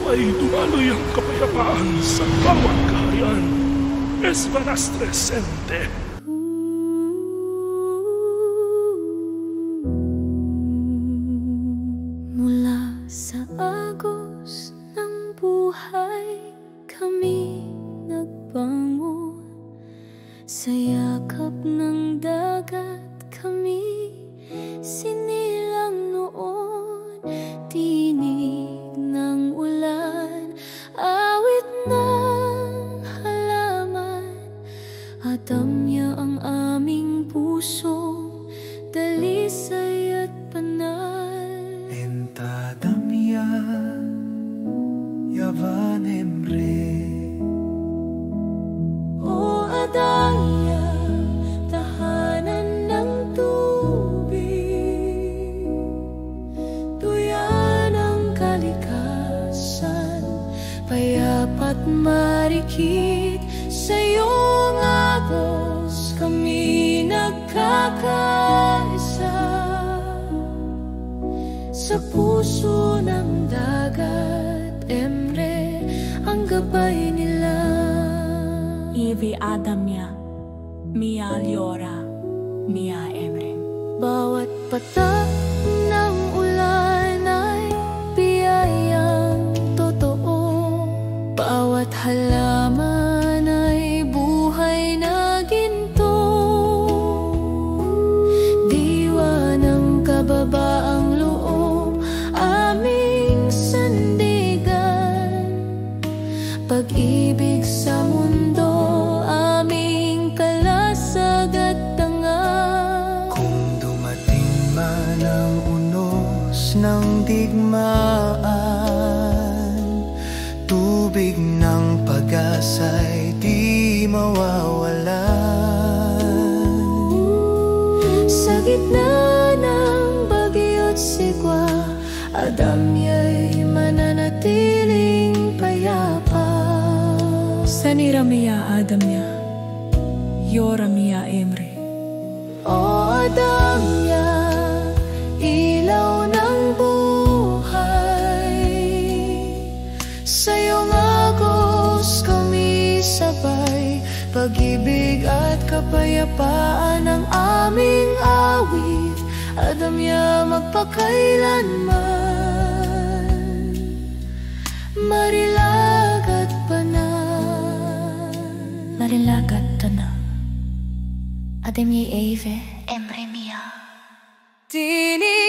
naway dumaloy ang kapayapaan sa bawat kaharian. Esbanastresente. Mula sa agos ng buhay kami nagbangon, sa yakap ng dagat kami sinilang noon. Tinig ng ulan, awit ng halaman, at damya ang aming puso, dalisay at panal. Entadamya yavan emre, O Adamya, tahanan ng tubig, tuyan ang kalikasan, payapat marikit sa iyong agos kami nagkakaisa. Sa puso ng dagat, Emre, ang gabay nila. Ivi Adamya, Mia Liora, Mia Emre. Bawat patak ng ulan ay biyayang totoo. Bawat halaman ay buhay na ginto. Diwa ng kababaang loob, aming sandigan. Pag-ibig sa mundo, aming kalasag at tanga. kung dumating man ang unos ng digmaan, tubig ng pag-asa'y di mawawalan. Sa gitna ng bagyo't sigwa, Adamya'y mananatiling payapa. Sanira Mia Adamya, Yora Mia Emre. O Adamya, ilaw ng buhay, sa iyong agos kami sabay. Pag-ibig at kapayapaan ang aming awit, Adamya, magpakailanman. Marilag at panal, Marilag at tanang. Adamya Eve, Emre Mia. Tini